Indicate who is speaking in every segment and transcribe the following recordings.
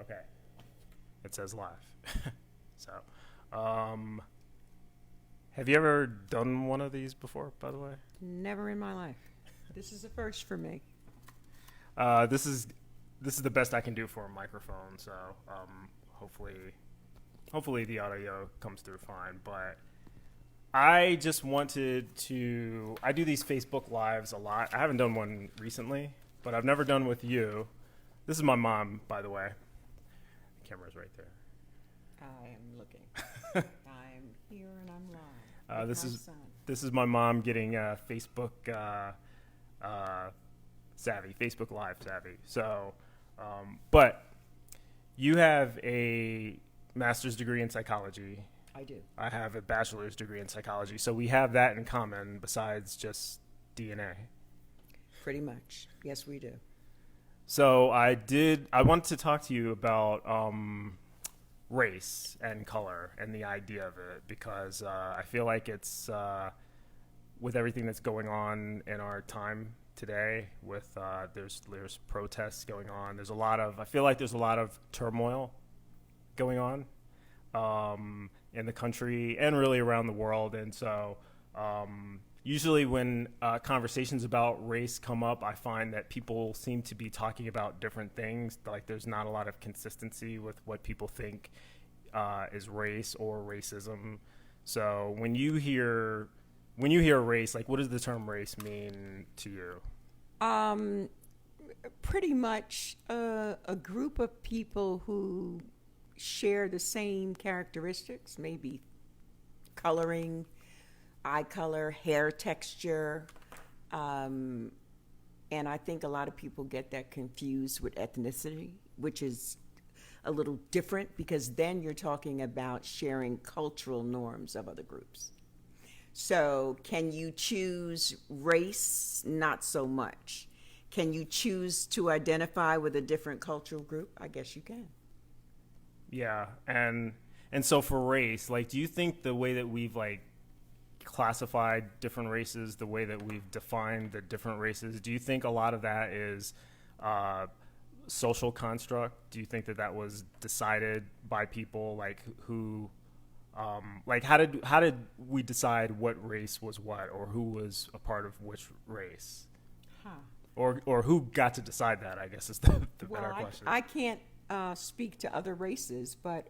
Speaker 1: Okay. It says live. So, um, have you ever done one of these before, by the way?
Speaker 2: Never in my life. This is a first for me.
Speaker 1: Uh, this is this is the best I can do for a microphone. So, hopefully, hopefully the audio comes through fine. But I just wanted to. I do these Facebook lives a lot. I haven't done one recently, but I've never done with you. This is my mom, by the way. The camera's right there.
Speaker 2: I am looking. I'm here and I'm live. With
Speaker 1: This
Speaker 2: my
Speaker 1: is
Speaker 2: son.
Speaker 1: this is my mom getting Facebook savvy, Facebook Live savvy. So, but you have a master's degree in psychology.
Speaker 2: I do.
Speaker 1: I have a bachelor's degree in psychology. So we have that in common besides just DNA.
Speaker 2: Pretty much. Yes, we do.
Speaker 1: So I wanted to talk to you about race and color and the idea of it because I feel like it's with everything that's going on in our time today. With there's protests going on. I feel like there's a lot of turmoil going on in the country and really around the world. And so usually when conversations about race come up, I find that people seem to be talking about different things. Like there's not a lot of consistency with what people think is race or racism. So when you hear race, like what does the term race mean to you?
Speaker 2: Um, Pretty much a group of people who share the same characteristics, maybe coloring, eye color, hair texture. Um, and I think a lot of people get that confused with ethnicity, which is a little different because then you're talking about sharing cultural norms of other groups. So, can you choose race? Not so much. Can you choose to identify with a different cultural group? I guess you can.
Speaker 1: Yeah, and so for race, like, do you think the way that we've like classified different races, the way that we've defined the different races, do you think a lot of that is uh, social construct? Do you think that that was decided by people like who, like how did we decide what race was what, or who was a part of which race,
Speaker 2: Huh.
Speaker 1: or who got to decide that? I guess is the
Speaker 2: Well,
Speaker 1: better question.
Speaker 2: I can't speak to other races, but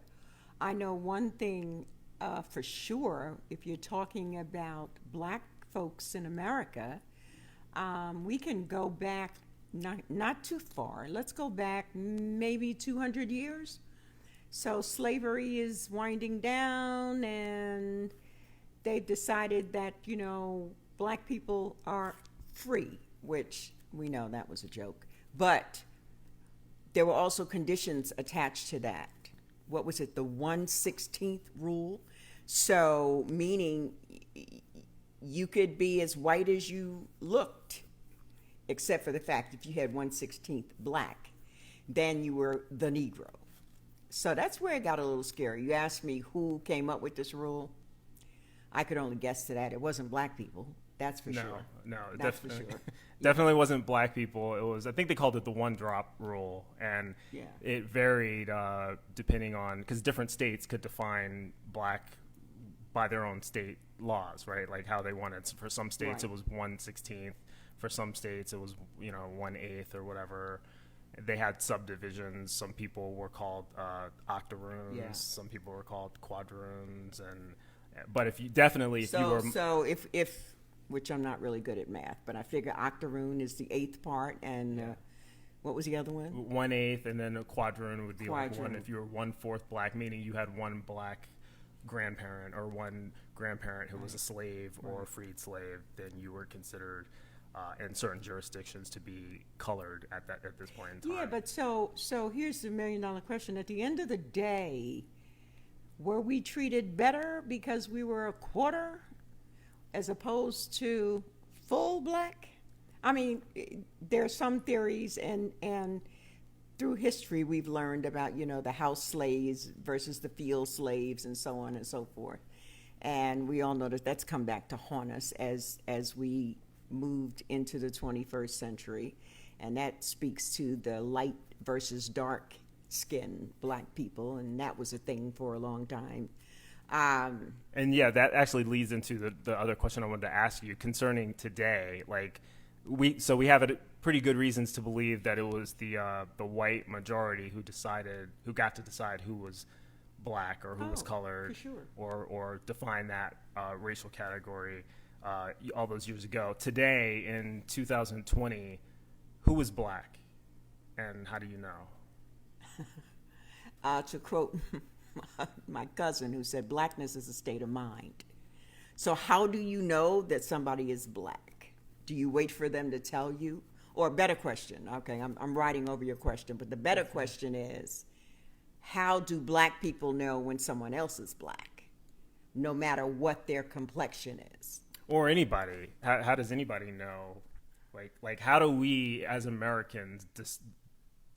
Speaker 2: I know one thing for sure. If you're talking about black folks in America, we can go back not too far. Let's go back maybe 200 years. So slavery is winding down, and they've decided that, black people are free, which we know that was a joke. But there were also conditions attached to that. What was it, the 1/16th rule? So, meaning you could be as white as you looked, except for the fact if you had 1/16th black, then you were the Negro. So that's where it got a little scary. You asked me who came up with this rule. I could only guess to that. It wasn't black people. That's for
Speaker 1: No,
Speaker 2: sure.
Speaker 1: no,
Speaker 2: That's for
Speaker 1: definitely,
Speaker 2: sure. Yeah.
Speaker 1: definitely wasn't black people. It was, I think they called it the one drop rule, and
Speaker 2: Yeah.
Speaker 1: it varied depending on because different states could define black by their own state laws, right? Like how they wanted. So for some states,
Speaker 2: Right.
Speaker 1: it was 1/16. For some states, it was 1/8 or whatever. They had subdivisions. Some people were called octoroons.
Speaker 2: Yeah.
Speaker 1: Some people were called quadroons, and but if you definitely if you
Speaker 2: So,
Speaker 1: were
Speaker 2: so if which I'm not really good at math, but I figure octoroon is the eighth part, and what was the other one?
Speaker 1: 1/8, and then a quadroon would be like one
Speaker 2: Quadroon.
Speaker 1: if you were 1/4 black, meaning you had one black grandparent or one grandparent who was a slave or a freed slave, then you were considered in certain jurisdictions to be colored at this point in time.
Speaker 2: Yeah, but so here's the $1 million question. At the end of the day, were we treated better because we were a quarter as opposed to full black? I mean, there are some theories, and through history we've learned about the house slaves versus the field slaves and so on and so forth. And we all know that that's come back to haunt us as we moved into the 21st century, and that speaks to the light versus dark skin black people, and that was a thing for a long time.
Speaker 1: And yeah, that actually leads into the other question I wanted to ask you concerning today. Like, we have pretty good reasons to believe that it was the white majority who got to decide who was black or who was colored,
Speaker 2: for sure.
Speaker 1: or define that racial category all those years ago. Today, in 2020, who was black, and how do you know?
Speaker 2: To quote my cousin who said, blackness is a state of mind. So how do you know that somebody is black? Do you wait for them to tell you? Or a better question, okay, I'm writing over your question, but the better question is, how do black people know when someone else is black, no matter what their complexion is?
Speaker 1: Or anybody. How does anybody know? Like how do we as Americans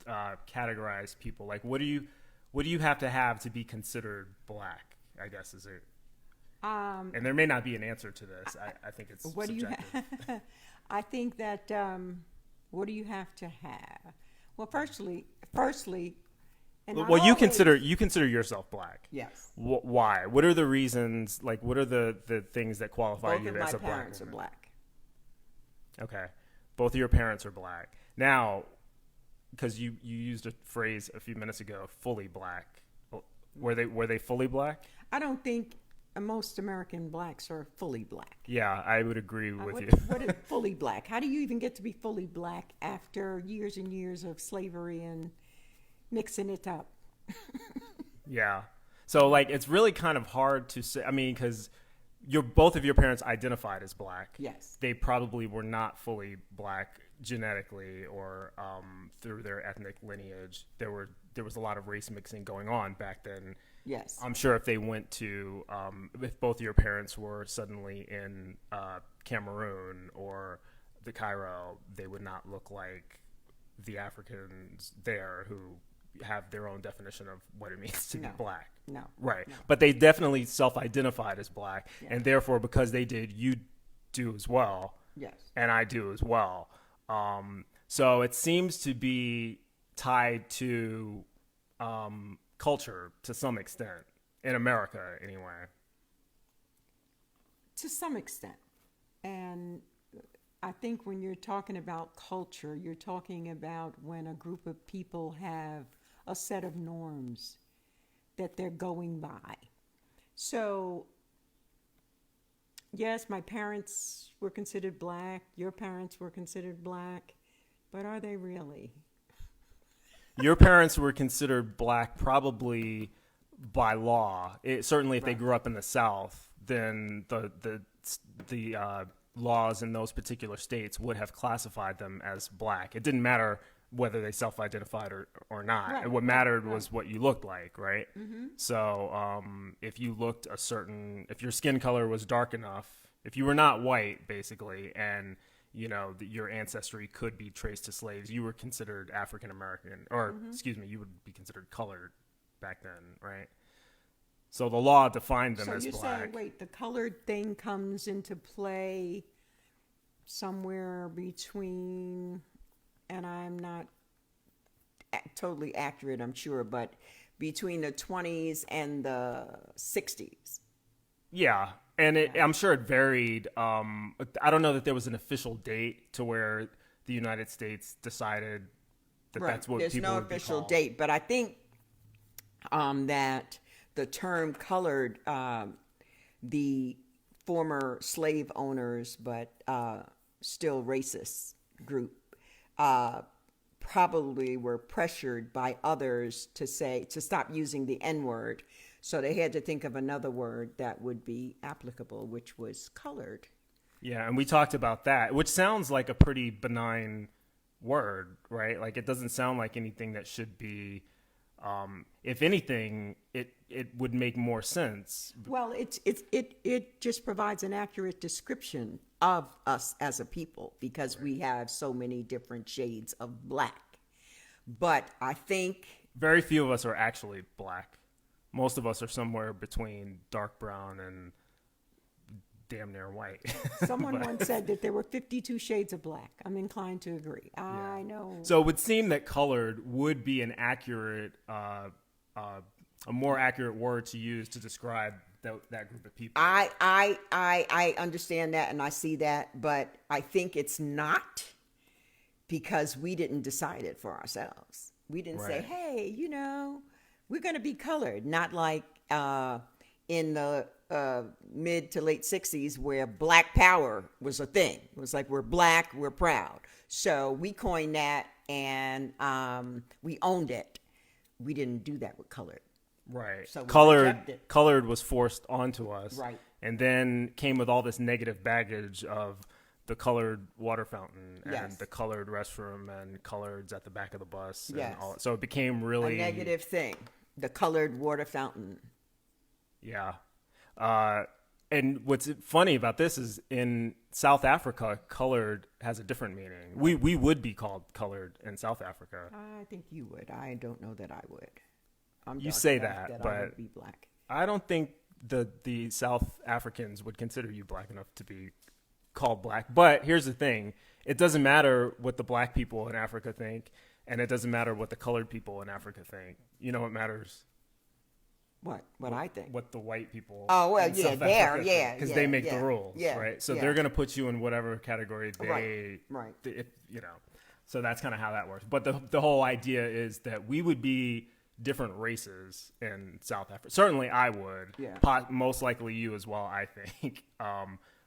Speaker 1: categorize people? Like, what do you have to be considered black, I guess is it. And there may not be an answer to this. I think it's
Speaker 2: what
Speaker 1: subjective.
Speaker 2: Do you I think that what do you have to have? Well, firstly, and
Speaker 1: Well, you consider yourself black.
Speaker 2: Yes.
Speaker 1: Why? What are the reasons? Like, what are the things that qualify
Speaker 2: Both
Speaker 1: you
Speaker 2: of
Speaker 1: as
Speaker 2: my
Speaker 1: a black
Speaker 2: parents are
Speaker 1: woman?
Speaker 2: black.
Speaker 1: Okay, both of your parents are black. Now, because you used a phrase a few minutes ago, fully black. Were they fully black?
Speaker 2: I don't think most American blacks are fully black.
Speaker 1: Yeah, I would agree with you.
Speaker 2: What is fully black? How do you even get to be fully black after years and years of slavery and mixing it up?
Speaker 1: Yeah. So, like, it's really kind of hard to say. I mean, because both of your parents identified as black.
Speaker 2: Yes.
Speaker 1: They probably were not fully black genetically or through their ethnic lineage. There was a lot of race mixing going on back then.
Speaker 2: Yes.
Speaker 1: I'm sure if they went to, if both of your parents were suddenly in Cameroon or the Cairo, they would not look like the Africans there who have their own definition of what it means to be black.
Speaker 2: No.
Speaker 1: Right.
Speaker 2: No.
Speaker 1: But they definitely self-identified as black.
Speaker 2: Yeah.
Speaker 1: And therefore, because they did, you do as well.
Speaker 2: Yes.
Speaker 1: And I do as well. So it seems to be tied to culture to some extent, in America anyway.
Speaker 2: To some extent. And I think when you're talking about culture, you're talking about when a group of people have a set of norms that they're going by. So, yes, my parents were considered black, your parents were considered black, but are they really?
Speaker 1: Your parents were considered black probably by law. Certainly, if they
Speaker 2: Right.
Speaker 1: grew up in the South, then the laws in those particular states would have classified them as black. It didn't matter whether they self-identified or not.
Speaker 2: Right,
Speaker 1: What mattered
Speaker 2: right.
Speaker 1: was what you looked like, right? Mm-hmm. So if you looked if your skin color was dark enough, if you were not white, basically, and your ancestry could be traced to slaves, you were considered African American, or excuse me, you would be considered colored back then, right? So the law defined them
Speaker 2: So
Speaker 1: as
Speaker 2: you're
Speaker 1: black.
Speaker 2: saying, wait, the colored thing comes into play somewhere between, and I'm not totally accurate, I'm sure, but between the 20s and the 60s.
Speaker 1: Yeah, and I'm sure it varied. I don't know that there was an official date to where the United States decided that that's what
Speaker 2: There's
Speaker 1: people
Speaker 2: no
Speaker 1: would be
Speaker 2: official
Speaker 1: called.
Speaker 2: date, but I think that the term colored, the former slave owners, but still racist group, probably were pressured by others to stop using the N-word. So they had to think of another word that would be applicable, which was colored.
Speaker 1: Yeah, and we talked about that, which sounds like a pretty benign word, right? Like, it doesn't sound like anything that should be. If anything, it would make more sense.
Speaker 2: Well, it just provides an accurate description of us as a people because we have so many different shades of black. But I think
Speaker 1: Very few of us are actually black. Most of us are somewhere between dark brown and damn near white.
Speaker 2: Someone once said that there were 52 shades of black. I'm inclined to agree. I know.
Speaker 1: So it would seem that colored would be an accurate, a more accurate word to use to describe that group of people.
Speaker 3: I understand that and I see that, but I think it's not because we didn't decide it for ourselves. We didn't say,
Speaker 1: Right.
Speaker 3: hey, you know, we're going to be colored. Not like in the mid to late 60s where black power was a thing. It was like, we're black, we're proud. So we coined that and we owned it. We didn't do that with colored.
Speaker 1: Right.
Speaker 3: So we
Speaker 1: colored
Speaker 3: reject it.
Speaker 1: colored was forced onto us.
Speaker 3: Right.
Speaker 1: And then came with all this negative baggage of the colored water fountain and
Speaker 3: Yes.
Speaker 1: the colored restroom and coloreds at the back of the bus.
Speaker 3: Yes.
Speaker 1: And all, so it became really
Speaker 3: A negative thing. The colored water fountain.
Speaker 1: Yeah. And what's funny about this is in South Africa, colored has a different meaning. We would be called colored in South Africa.
Speaker 3: I think you would. I don't know that I would. I'm
Speaker 1: You
Speaker 3: dark
Speaker 1: say
Speaker 3: enough
Speaker 1: that,
Speaker 3: I
Speaker 1: but-
Speaker 3: would be black.
Speaker 1: I don't think the South Africans would consider you black enough to be called black. But here's the thing. It doesn't matter what the black people in Africa think, and it doesn't matter what the colored people in Africa think. You know what matters?
Speaker 3: What I think.
Speaker 1: What the white people
Speaker 3: Oh, well,
Speaker 1: in
Speaker 3: yeah,
Speaker 1: South
Speaker 3: there,
Speaker 1: Africa
Speaker 3: yeah,
Speaker 1: because
Speaker 3: yeah,
Speaker 1: they make
Speaker 3: yeah,
Speaker 1: the rules,
Speaker 3: yeah,
Speaker 1: right? So
Speaker 3: yeah.
Speaker 1: they're going to put you in whatever category they
Speaker 3: Right.
Speaker 1: you know. So that's kind of how that works. But the whole idea is that we would be different races in South Africa. Certainly I would.
Speaker 3: Yeah.
Speaker 1: Most likely you as well, I think.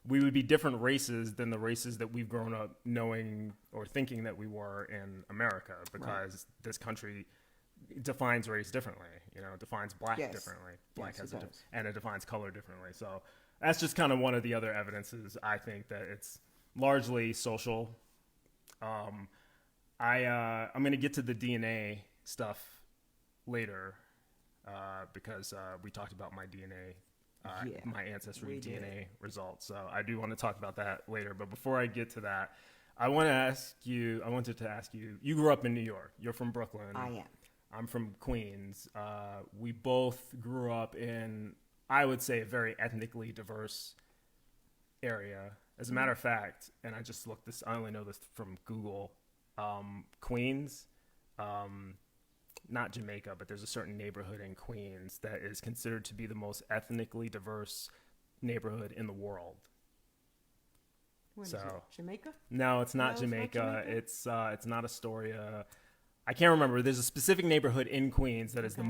Speaker 1: We would be different races than the races that we've grown up knowing or thinking that we were in America, because this country defines race differently. You know, it defines black
Speaker 3: Yes.
Speaker 1: differently. Black
Speaker 3: Yes,
Speaker 1: has
Speaker 3: it
Speaker 1: a
Speaker 3: does.
Speaker 1: and it defines color differently. So that's just kind of one of the other evidences. I think that it's largely social. I'm going to get to the DNA stuff later because we talked about my DNA,
Speaker 3: Yeah,
Speaker 1: my ancestry
Speaker 3: we did.
Speaker 1: DNA results. So I do want to talk about that later. But before I get to that, I wanted to ask you, you grew up in New York. You're from Brooklyn.
Speaker 3: I am.
Speaker 1: I'm from Queens. We both grew up in, I would say, a very ethnically diverse area. As a matter of fact, and I just looked this, I only know this from Google, Queens, not Jamaica, but there's a certain neighborhood in Queens that is considered to be the most ethnically diverse neighborhood in the world.
Speaker 2: What is
Speaker 1: So-
Speaker 2: it? Jamaica?
Speaker 1: No, it's not
Speaker 2: No, it's not
Speaker 1: Jamaica.
Speaker 2: Jamaica?
Speaker 1: It's not Astoria. I can't remember. There's a specific neighborhood in Queens that is the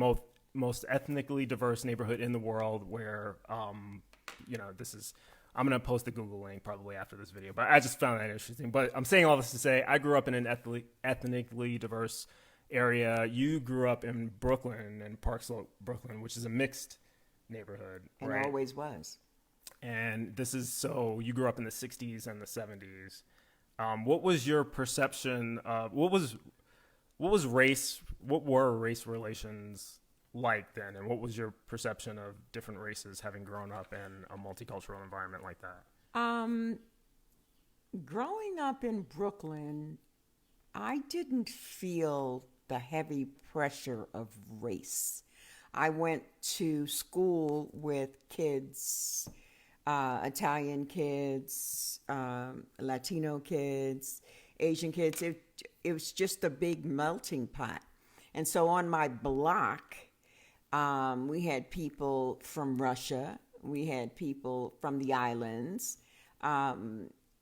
Speaker 1: most ethnically diverse neighborhood in the world. Where, this is. I'm gonna post the Google link probably after this video, but I just found that interesting. But I'm saying all this to say, I grew up in an ethnically diverse area. You grew up in Brooklyn, in Park Slope, Brooklyn, which is a mixed neighborhood,
Speaker 3: And
Speaker 1: right?
Speaker 3: always was.
Speaker 1: And this is, so you grew up in the 60s and the 70s. What was your perception of what were race relations like then, and what was your perception of different races having grown up in a multicultural environment like that?
Speaker 2: Growing up in Brooklyn, I didn't feel the heavy pressure of race. I went to school with kids, Italian kids, Latino kids, Asian kids. It was just a big melting pot. And so on my block, we had people from Russia. We had people from the islands.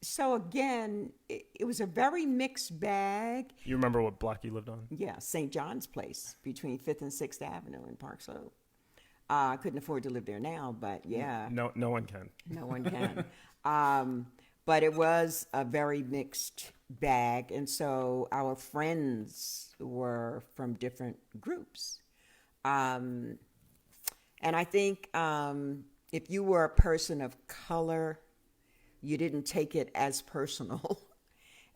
Speaker 2: So again, it was a very mixed bag.
Speaker 1: You remember what block you lived on?
Speaker 2: Yeah, St. John's Place between 5th and 6th Avenue in Park Slope. I couldn't afford to live there now, but yeah,
Speaker 1: No one can.
Speaker 2: no one can. But it was a very mixed bag, and so our friends were from different groups. And I think if you were a person of color, you didn't take it as personal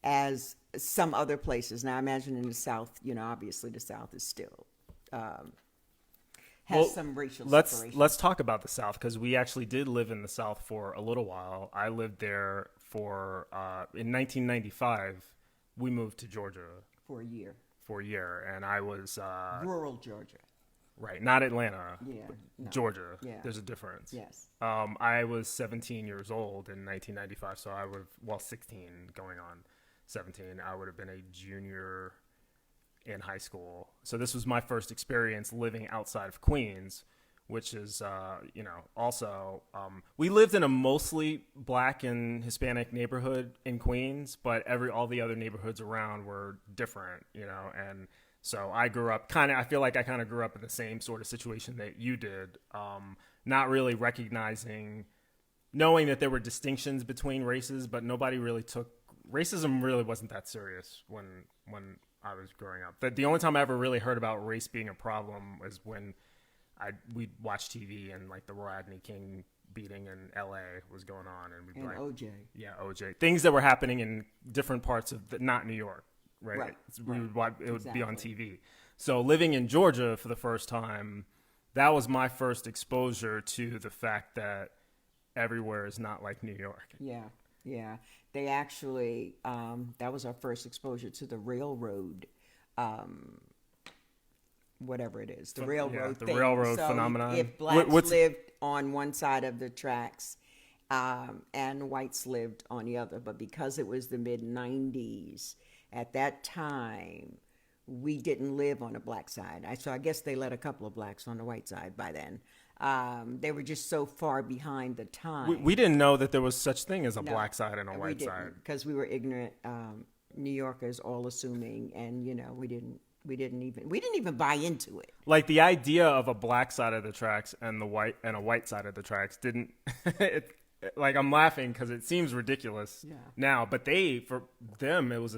Speaker 2: as some other places. Now, I imagine in the South, obviously the South is still has some racial separation.
Speaker 1: Let's talk about the South, because we actually did live in the South for a little while. I lived there for in 1995. We moved to Georgia
Speaker 2: For a year.
Speaker 1: for a year, and I was
Speaker 2: Rural Georgia.
Speaker 1: Right, not Atlanta.
Speaker 3: Yeah, no.
Speaker 1: Georgia.
Speaker 3: Yeah.
Speaker 1: There's a difference.
Speaker 3: Yes.
Speaker 1: I was 17 years old in 1995, so I would, 16, going on 17. I would have been a junior in high school. So this was my first experience living outside of Queens, which is, also, we lived in a mostly black and Hispanic neighborhood in Queens, but all the other neighborhoods around were different, and so I grew up I feel like I kind of grew up in the same sort of situation that you did, not really knowing that there were distinctions between races, but nobody really racism really wasn't that serious when I was growing up. The only time I ever really heard about race being a problem was when we'd watch TV and like the Rodney King beating in LA was going on, and we'd be
Speaker 3: And
Speaker 1: like,
Speaker 3: OJ.
Speaker 1: yeah, OJ, things that were happening in different parts of not New York. Right.
Speaker 3: Right.
Speaker 1: It would be on
Speaker 3: Exactly.
Speaker 1: TV. So living in Georgia for the first time, that was my first exposure to the fact that everywhere is not like New York.
Speaker 3: Yeah, yeah. They actually, that was our first exposure to the railroad, whatever it is, the railroad
Speaker 1: the
Speaker 3: thing.
Speaker 1: railroad
Speaker 3: So
Speaker 1: phenomenon.
Speaker 3: if blacks
Speaker 1: What's-
Speaker 3: lived on one side of the tracks, and whites lived on the other, but because it was the mid-90s, at that time, we didn't live on the black side. So I guess they let a couple of blacks on the white side by then. They were just so far behind the time.
Speaker 1: We didn't know that there was such thing as a
Speaker 3: No,
Speaker 1: black side and a white side.
Speaker 3: because we were ignorant New Yorkers, all assuming, and we didn't even buy into it.
Speaker 1: Like the idea of a black side of the tracks and a white side of the tracks didn't. Like I'm laughing because it seems ridiculous now, but for them it was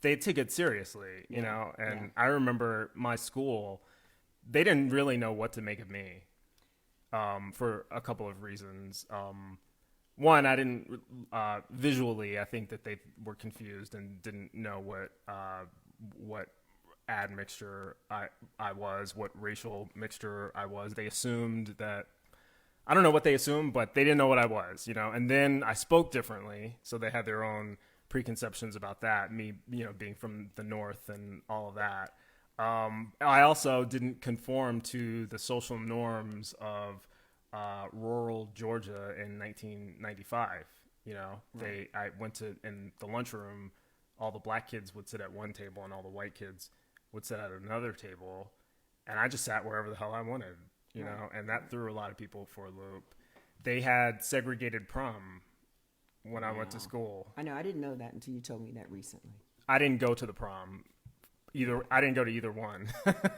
Speaker 1: they took it seriously, And I remember my school, they didn't really know what to make of me, for a couple of reasons. One, I didn't visually. I think that they were confused and didn't know what admixture I was, what racial mixture I was. They assumed that. I don't know what they assumed, but they didn't know what I was, And then I spoke differently, so they had their own preconceptions about that. Me, being from the North and all of that. I also didn't conform to the social norms of rural Georgia in 1995. I went in the lunchroom. All the black kids would sit at one table, and all the white kids would sit at another table, and I just sat wherever the hell I wanted. And that threw a lot of people for a loop. They had segregated prom when I went to school.
Speaker 3: I know, I didn't know that until you told me that recently.
Speaker 1: I didn't go to the prom. I didn't go to either one.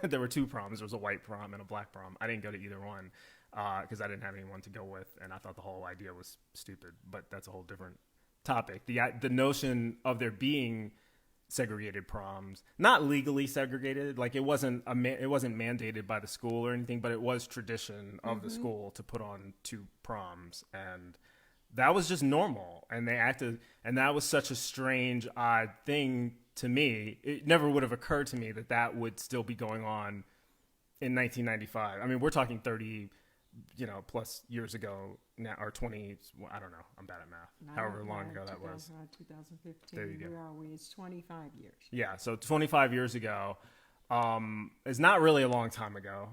Speaker 1: There were two proms. There was a white prom and a black prom. I didn't go to either one because I didn't have anyone to go with, and I thought the whole idea was stupid. But that's a whole different topic. The notion of there being segregated proms, not legally segregated, like it wasn't mandated by the school or anything, but it was tradition of the school to put on two proms, and that was just normal. And they acted, and that was such a strange, odd thing to me. It never would have occurred to me that would still be going on in 1995. I mean, we're talking 30 plus years ago now, or 20, I don't know, I'm bad at math, however long ago that was.
Speaker 2: 2015,
Speaker 1: There you go.
Speaker 2: where are we? It's 25 years.
Speaker 1: Yeah, so 25 years ago is not really a long time ago.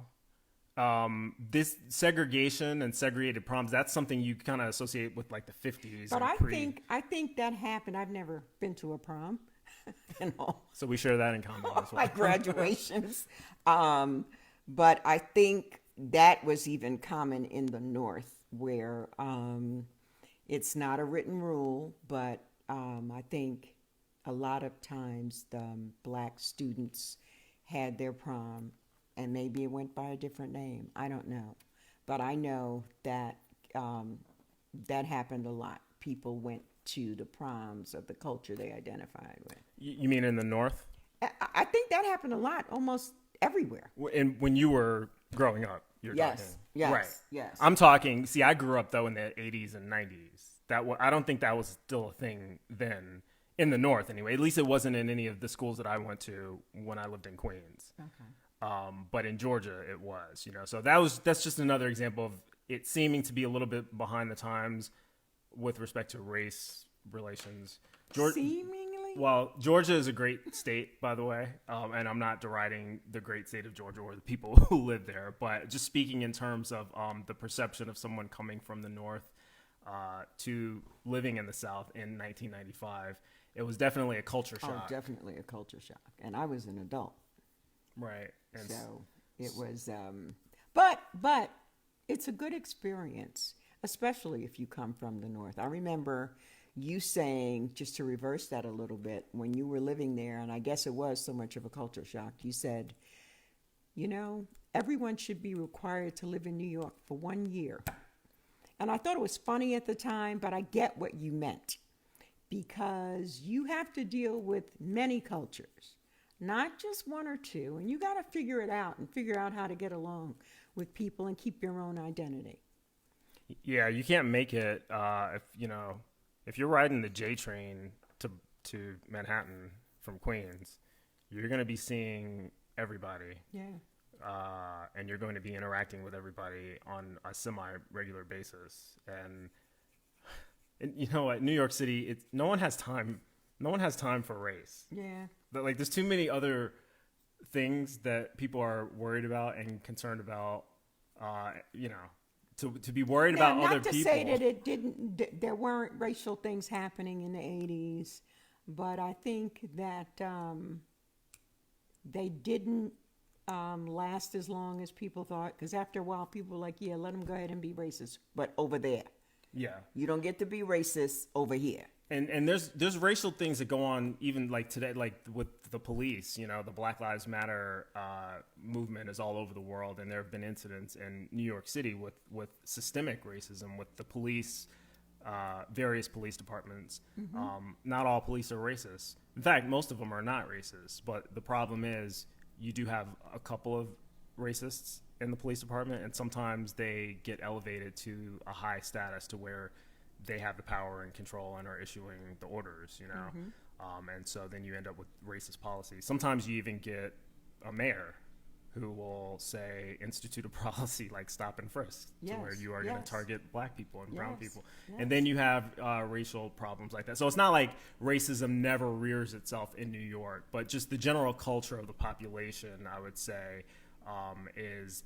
Speaker 1: This segregation and segregated proms, that's something you kind of associate with like the 50s.
Speaker 2: But
Speaker 1: and
Speaker 2: I think that happened. I've never been to a prom.
Speaker 1: So we share that in common as well.
Speaker 3: Like graduations. But I think that was even common in the North, where it's not a written rule, but I think a lot of times the black students had their prom, and maybe it went by a different name. I don't know. But I know that that happened a lot. People went to the proms of the culture they identified with.
Speaker 1: You mean in the North?
Speaker 3: I think that happened a lot, almost everywhere.
Speaker 1: And when you were growing up, you're
Speaker 3: Yes,
Speaker 1: talking.
Speaker 3: yes,
Speaker 1: Right.
Speaker 3: yes.
Speaker 1: I'm talking, see, I grew up though in the 80s and 90s. I don't think that was still a thing then in the North anyway. At least it wasn't in any of the schools that I went to when I lived in Queens.
Speaker 2: Okay.
Speaker 1: But in Georgia it was, So that's just another example of it seeming to be a little bit behind the times with respect to race relations.
Speaker 2: Seemingly?
Speaker 1: Well, Georgia is a great state, by the way, and I'm not deriding the great state of Georgia or the people who live there, but just speaking in terms of the perception of someone coming from the North to living in the South in 1995, it was definitely a culture
Speaker 3: Oh,
Speaker 1: shock.
Speaker 3: definitely a culture shock. And I was an adult.
Speaker 1: Right. And
Speaker 3: So it was, but it's a good experience, especially if you come from the North. I remember you saying, just to reverse that a little bit, when you were living there, and I guess it was so much of a culture shock, you said, everyone should be required to live in New York for 1 year. And I thought it was funny at the time, but I get what you meant. Because you have to deal with many cultures, not just one or two, and you got to figure it out and figure out how to get along with people and keep your own identity.
Speaker 1: yeah, you can't make it if you're riding the J train to Manhattan from Queens, you're going to be seeing everybody.
Speaker 3: Yeah.
Speaker 1: And you're going to be interacting with everybody on a semi-regular basis. And you know what, New York City, no one has time. No one has time for race.
Speaker 3: Yeah.
Speaker 1: But like, there's too many other things that people are worried about and concerned about. To be worried about
Speaker 2: not
Speaker 1: other
Speaker 2: to
Speaker 1: people.
Speaker 2: say that it didn't. There weren't racial things happening in the '80s, but I think that they didn't last as long as people thought. Because after a while, people were like, "Yeah, let them go ahead and be racist."
Speaker 3: But over there,
Speaker 1: Yeah.
Speaker 3: you don't get to be racist over here.
Speaker 1: And there's racial things that go on even like today, like with the police. The Black Lives Matter movement is all over the world, and there have been incidents in New York City with systemic racism with the police, various police departments. Not all police are racist. In fact, most of them are not racist. But the problem is, you do have a couple of racists in the police department, and sometimes they get elevated to a high status to where they have the power and control and are issuing the orders, and so then you end up with racist policies. Sometimes you even get a mayor who will say institute a policy like stop and frisk, to where you are going to target black people and brown people. And then you have racial problems like that. So it's not like racism never rears itself in New York, but just the general culture of the population, I would say, is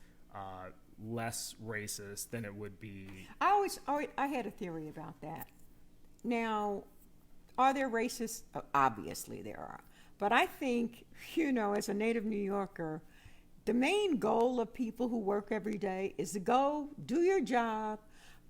Speaker 1: less racist than it would be.
Speaker 2: I had a theory about that. Now, are there racists? Obviously there are. But I think, as a native New Yorker, the main goal of people who work every day is to go, do your job,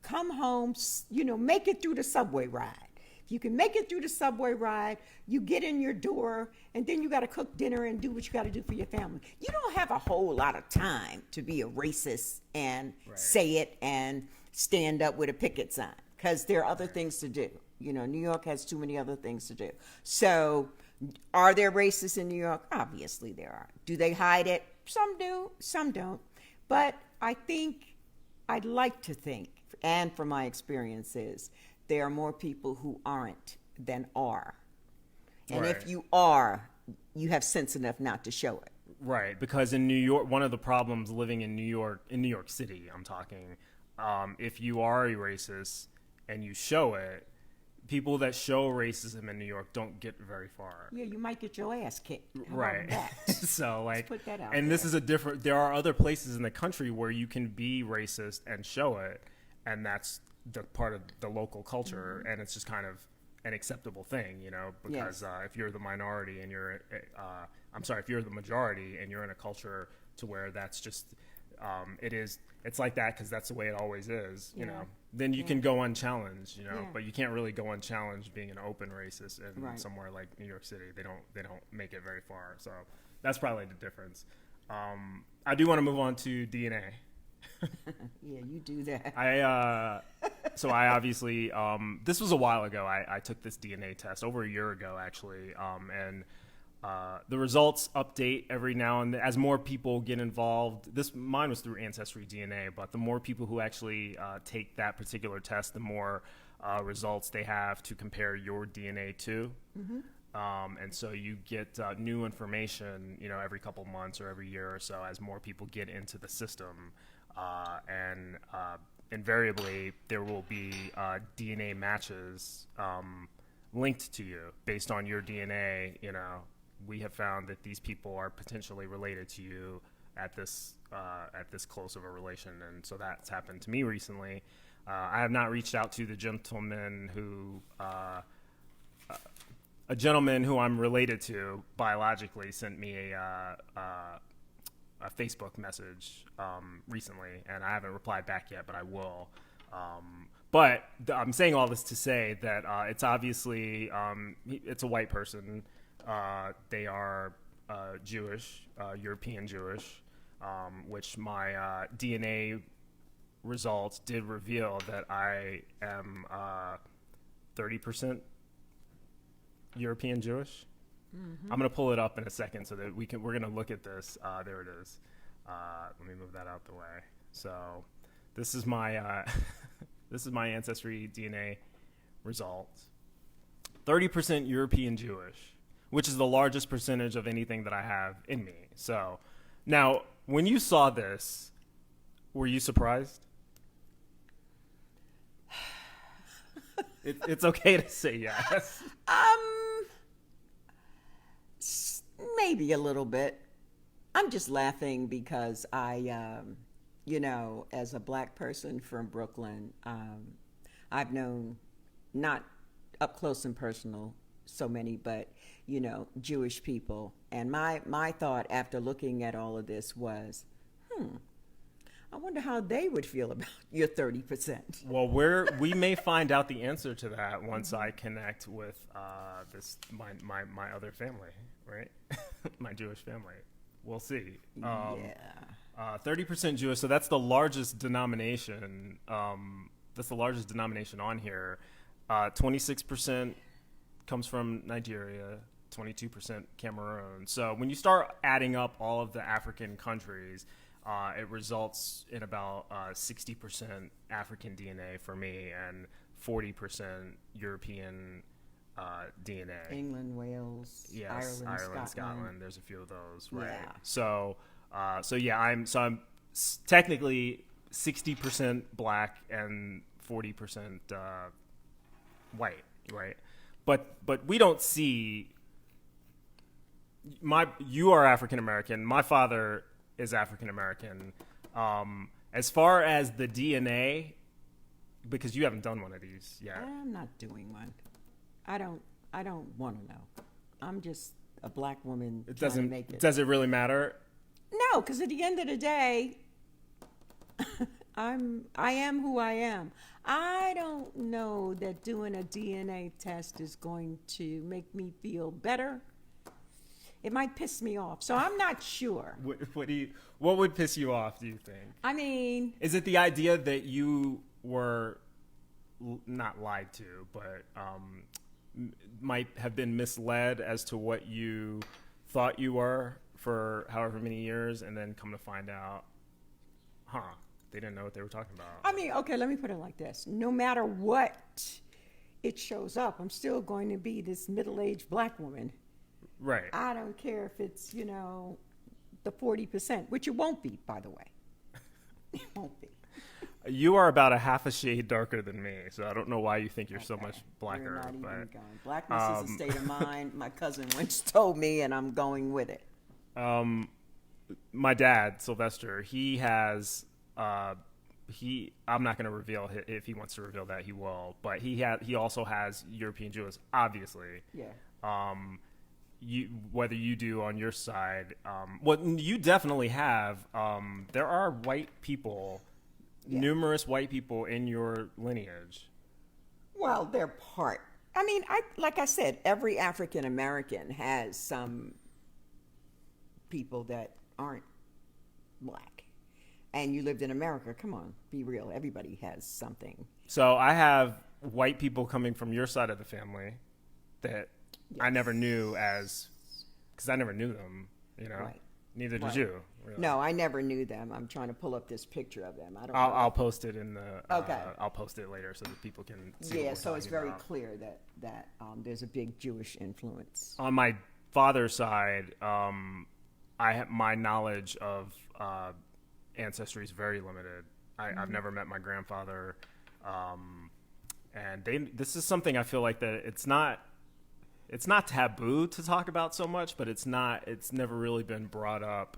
Speaker 2: come home, make it through the subway ride. If you can make it through the subway ride, you get in your door, and then you got to cook dinner and do what you got to do for your family. You don't have a whole lot of time to be a racist and say it and stand up with a picket sign, because there are other things to do. New York has too many other things to do. So are there racists in New York? Obviously there are. Do they hide it? Some do, some don't. But I'd like to think, and from my experiences, there are more people who aren't than are. And if you are, you have sense enough not to show it.
Speaker 1: Right, because in New York, one of the problems living in New York City, I'm talking, if you are a racist and you show it, people that show racism in New York don't get very far.
Speaker 2: Yeah, you might get your ass kicked. How
Speaker 1: Right.
Speaker 2: about that?
Speaker 1: So
Speaker 2: Let's put that out
Speaker 1: and this
Speaker 2: there.
Speaker 1: is there are other places in the country where you can be racist and show it, and that's the part of the local culture, and it's just kind of an acceptable thing, because
Speaker 3: Yes.
Speaker 1: if you're the minority and if you're the majority and you're in a culture to where that's just, it's like that because that's the way it always is, then you can go unchallenged, but you can't really go unchallenged being an open racist in somewhere like New York City. They don't make it very far. So that's probably the difference. I do want to move on to DNA.
Speaker 3: Yeah, you do that.
Speaker 1: I obviously, this was a while ago. I took this DNA test over a year ago, actually, and the results update every now and then as more people get involved. Mine was through Ancestry DNA, but the more people who actually take that particular test, the more results they have to compare your DNA to. And so you get new information, every couple months or every year or so as more people get into the system. And invariably there will be DNA matches linked to you based on your DNA. You know, we have found that these people are potentially related to you at this close of a relation, and so that's happened to me recently. I have not reached out to the gentleman who. A gentleman who I'm related to biologically sent me a Facebook message recently, and I haven't replied back yet, but I will. But I'm saying all this to say that it's obviously it's a white person. They are Jewish, European Jewish, which my DNA results did reveal that I am 30% European Jewish. Mm-hmm. I'm gonna pull it up in a second so that we're gonna look at this. There it is. Let me move that out the way. So this is my this is my ancestry DNA results. 30% European Jewish, which is the largest percentage of anything that I have in me. So now, when you saw this, were you surprised? It's okay to say yes.
Speaker 3: Maybe a little bit. I'm just laughing because I, as a black person from Brooklyn, I've known, not up close and personal, so many, but, Jewish people. And my thought after looking at all of this was, I wonder how they would feel about your 30%.
Speaker 1: Well, we may find out the answer to that once I connect with my other family, right? My Jewish family. We'll see. 30% Jewish, so that's the largest denomination. That's the largest denomination on here. 26% comes from Nigeria, 22% Cameroon. So when you start adding up all of the African countries, it results in about 60% African DNA for me and 40% European DNA.
Speaker 3: England, Wales,
Speaker 1: yes,
Speaker 3: Ireland,
Speaker 1: Scotland. There's a few of those, right?
Speaker 3: Yeah.
Speaker 1: So, I'm technically 60% black and 40% white, right? But we don't see you are African American. My father is African American. As far as the DNA, because you haven't done one of these yet.
Speaker 2: I'm not doing one. I don't want to know. I'm just a black woman trying to make it.
Speaker 1: Does it really matter?
Speaker 2: No, because at the end of the day, I am who I am. I don't know that doing a DNA test is going to make me feel better. It might piss me off, so I'm not sure.
Speaker 1: What would piss you off, do you think?
Speaker 2: I mean,
Speaker 1: is it the idea that you were not lied to, but might have been misled as to what you thought you were for however many years, and then come to find out, they didn't know what they were talking about?
Speaker 2: I mean, okay, let me put it like this. No matter what it shows up, I'm still going to be this middle-aged black woman.
Speaker 1: Right.
Speaker 2: I don't care if it's, the 40%, which it won't be, by the way. It won't be.
Speaker 1: You are about a half a shade darker than me, so I don't know why you think you're so much blacker.
Speaker 3: You're not even going. Blackness is a state of mind. My cousin once told me, and I'm going with it.
Speaker 1: My dad, Sylvester, he has I'm not going to reveal if he wants to reveal that, he will, but he also has European Jewish, obviously.
Speaker 2: Yeah.
Speaker 1: Whether you do on your side, what you definitely have, there are white people, numerous white people in your lineage.
Speaker 3: Well, they're part. I mean, like I said, every African American has some people that aren't black. And you lived in America. Come on, be real. Everybody has something.
Speaker 1: So I have white people coming from your side of the family that I never knew because I never knew them,
Speaker 3: Right.
Speaker 1: Neither did you. Really.
Speaker 3: No, I never knew them. I'm trying to pull up this picture of them.
Speaker 1: I'll post it in the.
Speaker 3: Okay.
Speaker 1: I'll post it later so that people can see.
Speaker 3: Yeah,
Speaker 1: what we're
Speaker 3: so it's very
Speaker 1: about.
Speaker 3: clear that there's a big Jewish influence.
Speaker 1: On my father's side, my knowledge of ancestry is very limited. I've never met my grandfather, and this is something I feel like that it's not taboo to talk about so much, but it's never really been brought up,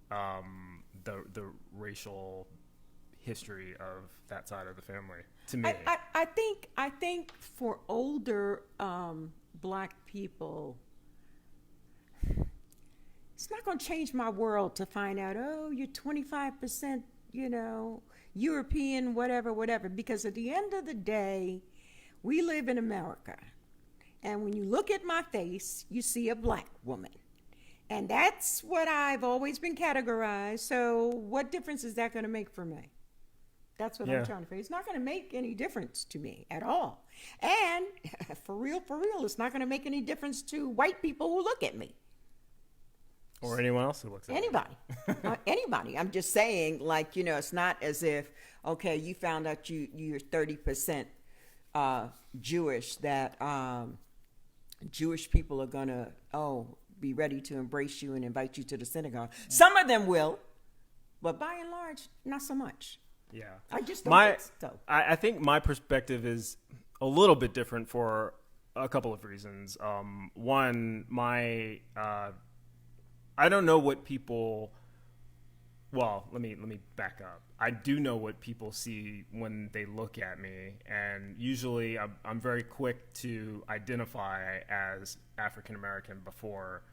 Speaker 1: the racial history of that side of the family to me.
Speaker 2: I think for older black people, it's not going to change my world to find out, oh, you're 25%, European, whatever, because at the end of the day, we live in America. And when you look at my face, you see a black woman. And that's what I've always been categorized. So what difference is that going to make for me? That's what I'm trying to say. It's not going to make any difference to me at all. And for real, it's not going to make any difference to white people who look at me.
Speaker 1: Or anyone else who looks at
Speaker 2: anybody. Anybody. I'm just saying, it's not as if, okay, you found out you're 30% Jewish, that Jewish people are going to, be ready to embrace you and invite you to the synagogue. Some of them will, but by and large, not so much.
Speaker 1: Yeah.
Speaker 2: I just don't think so.
Speaker 1: I think my perspective is a little bit different for a couple of reasons. One, I don't know what people. Well, let me back up. I do know what people see when they look at me, and usually I'm very quick to identify as African American before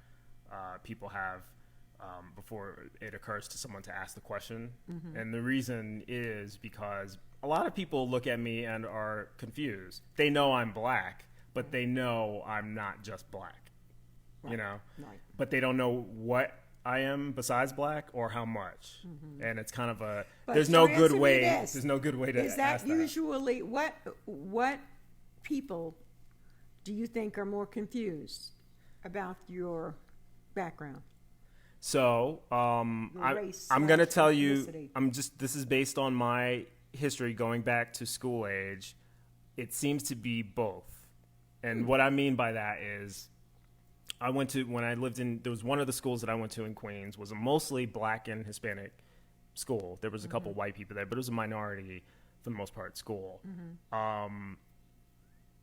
Speaker 1: before it occurs to someone to ask the question. Mm-hmm. And the reason is because a lot of people look at me and are confused. They know I'm black, but they know I'm not just black. Right. Right. But they don't know what I am besides black or how much. Mm-hmm. And it's kind of there's no good way to ask that.
Speaker 2: Is that usually what people do you think are more confused about your background?
Speaker 1: So I'm going to tell you, this is based on my history going back to school age. It seems to be both. And what I mean by that is, there was one of the schools that I went to in Queens was a mostly black and Hispanic school. There was a couple white people there, but it was a minority, for the most part, school. Mm-hmm.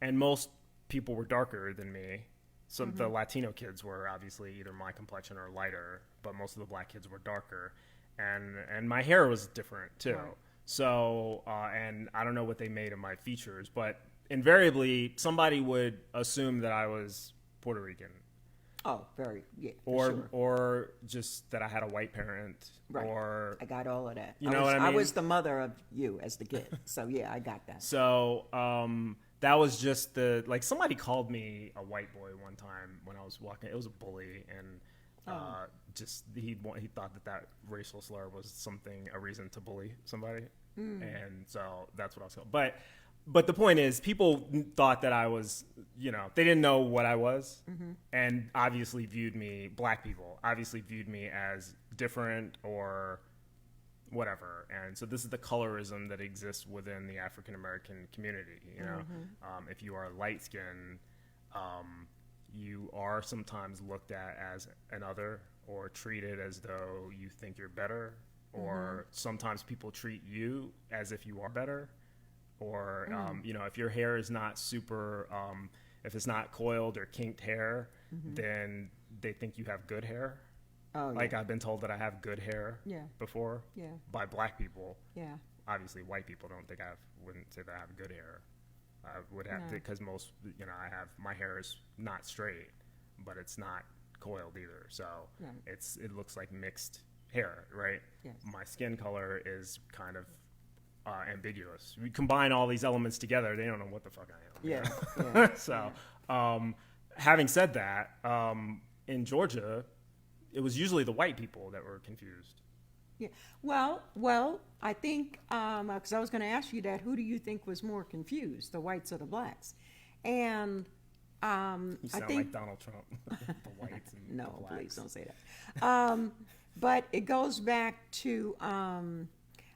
Speaker 1: And most people were darker than me. So the Latino kids were obviously either my complexion or lighter, but most of the black kids were darker. And my hair was different too. Right. So, and I don't know what they made of my features, but invariably somebody would assume that I was Puerto Rican.
Speaker 2: Oh,
Speaker 1: Or just that I had a white parent.
Speaker 2: Right.
Speaker 1: Or
Speaker 2: I got all of that.
Speaker 1: What I mean?
Speaker 2: I was the mother of you as the kid. So yeah, I got that.
Speaker 1: So that was just somebody called me a white boy one time when I was walking. It was a bully, and he thought that racial slur was a reason to bully somebody, and so that's what I was called. But the point is, people thought that I was, they didn't know what I was, and obviously black people obviously viewed me as different or whatever. And so this is the colorism that exists within the African American community. If you are light skinned, you are sometimes looked at as an other or treated as though you think you're better, or sometimes people treat you as if you are better. Or, if your hair is not super, if it's not coiled or kinked hair, then they think you have good hair. Oh, yeah. I've been told that I have good hair before by black people. Yeah. Obviously, white people wouldn't say that I have good hair. I would have, because most, my hair is not straight, but it's not coiled either. So it looks like mixed hair, right? Yes. My skin color is kind of ambiguous. We combine all these elements together, they don't know what the fuck I am. Yeah. So, having said that, in Georgia, it was usually the white people that were confused.
Speaker 2: Yeah. Well, I think because I was going to ask you that, who do you think was more confused, the whites or the blacks? And
Speaker 1: you sound like Donald Trump, the whites and
Speaker 2: no,
Speaker 1: the blacks.
Speaker 2: Please don't say that. But it goes back to.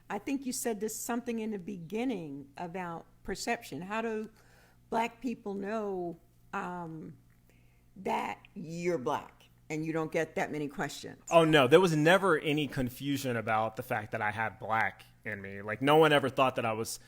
Speaker 2: I think you said this something in the beginning about perception. How do black people know that you're black and you don't get that many questions?
Speaker 1: Oh, no. There was never any confusion about the fact that I had black in me. No one ever thought that I was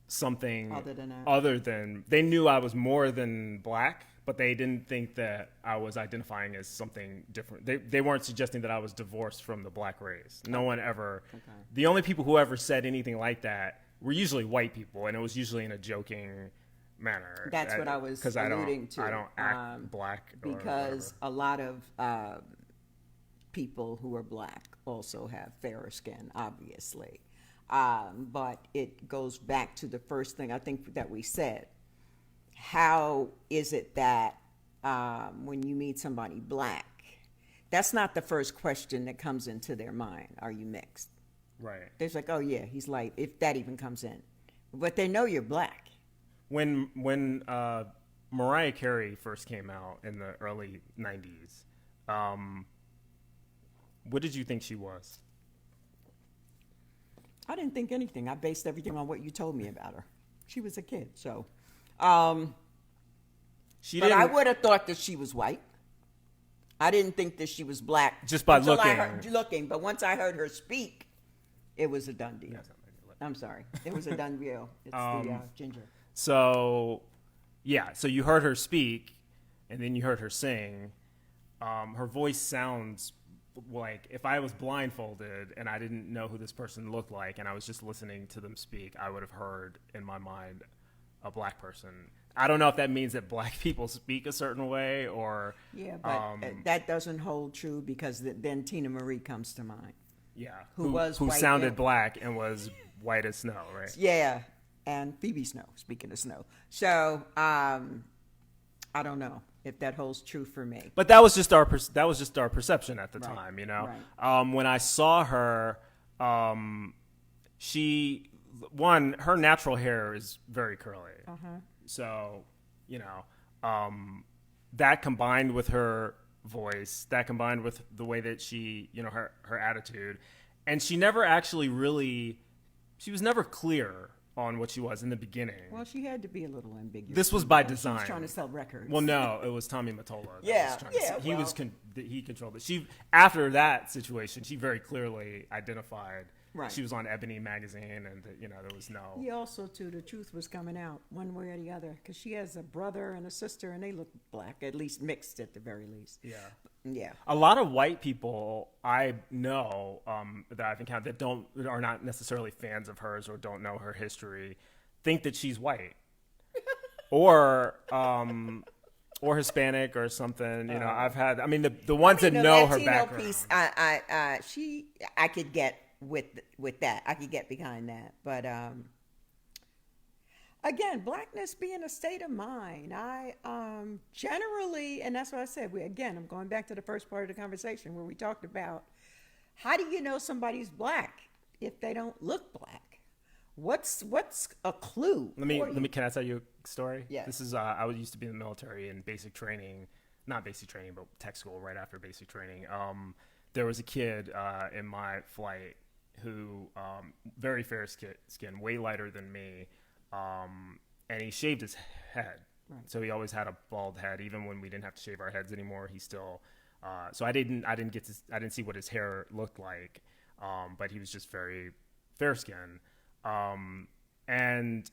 Speaker 1: something
Speaker 3: Other than that.
Speaker 1: they knew I was more than black, but they didn't think that I was identifying as something different. They weren't suggesting that I was divorced from the black race. No one ever.
Speaker 3: Okay.
Speaker 1: The only people who ever said anything like that were usually white people, and it was usually in a joking manner.
Speaker 3: That's what I was alluding to.
Speaker 1: I don't act black or
Speaker 3: because
Speaker 1: whatever.
Speaker 3: a lot of people who are black also have fairer skin, obviously. But it goes back to the first thing I think that we said. How is it that when you meet somebody black, that's not the first question that comes into their mind. Are you mixed?
Speaker 1: Right.
Speaker 3: There's like, oh yeah, he's light, if that even comes in. But they know you're black.
Speaker 1: When Mariah Carey first came out in the early 90s, what did you think she was?
Speaker 3: I didn't think anything. I based everything on what you told me about her. She was a kid, so.
Speaker 1: She
Speaker 3: But
Speaker 1: didn't.
Speaker 3: I would have thought that she was white. I didn't think that she was black.
Speaker 1: Just by
Speaker 3: until I
Speaker 1: looking.
Speaker 3: heard, looking. But once I heard her speak, it was a done deal. I'm sorry. It was a done deal. It's the ginger.
Speaker 1: So, yeah. So you heard her speak, and then you heard her sing. Her voice sounds like if I was blindfolded and I didn't know who this person looked like, and I was just listening to them speak, I would have heard in my mind a black person. I don't know if that means that black people speak a certain way or.
Speaker 3: Yeah, but that doesn't hold true because then Tina Marie comes to mind.
Speaker 1: Yeah.
Speaker 3: Who white
Speaker 1: sounded
Speaker 3: and-
Speaker 1: black and was white as snow, right?
Speaker 3: Yeah, and Phoebe Snow, speaking of snow. So, I don't know if that holds true for me.
Speaker 1: But that was just our perception at the
Speaker 3: Right,
Speaker 1: time, you know.
Speaker 3: right.
Speaker 1: When I saw her, her natural hair is very curly. So, you know, that combined with her voice, that combined with the way that she, you know, her attitude, and she never actually really, she was never clear on what she was in the beginning.
Speaker 3: Well, she had to be a little ambiguous.
Speaker 1: This was by
Speaker 3: She
Speaker 1: design.
Speaker 3: was trying to sell records.
Speaker 1: Well, no, it was Tommy Mottola. that
Speaker 3: Yeah,
Speaker 1: was trying to
Speaker 3: yeah,
Speaker 1: say- he was
Speaker 3: well.
Speaker 1: he controlled it. She after that situation, she very clearly identified.
Speaker 3: Right.
Speaker 1: She was on Ebony magazine, and you know there was no.
Speaker 2: Yeah, also, too, the truth was coming out one way or the other because she has a brother and a sister, and they look black, at least mixed at the very least.
Speaker 1: Yeah.
Speaker 3: Yeah.
Speaker 1: A lot of white people I know that I've encountered that are not necessarily fans of hers or don't know her history, think that she's white, or Hispanic or something. You know, I've had. I mean, the ones that know her
Speaker 3: Latino
Speaker 1: background.
Speaker 3: piece, I could get with that. I could get behind that. But
Speaker 2: Again, blackness being a state of mind. I generally, and that's what I said. I'm going back to the first part of the conversation where we talked about how do you know somebody's black if they don't look black? What's a clue?
Speaker 1: Let me. Can I tell you a story?
Speaker 3: Yes.
Speaker 1: This is. I used to be in the military in basic training, not basic training, but tech school. Right after basic training, there was a kid in my flight who very fair skin, way lighter than me, and he shaved his head. Right. So he always had a bald head, even when we didn't have to shave our heads anymore. He still. So I didn't see what his hair looked like, but he was just very fair skin. And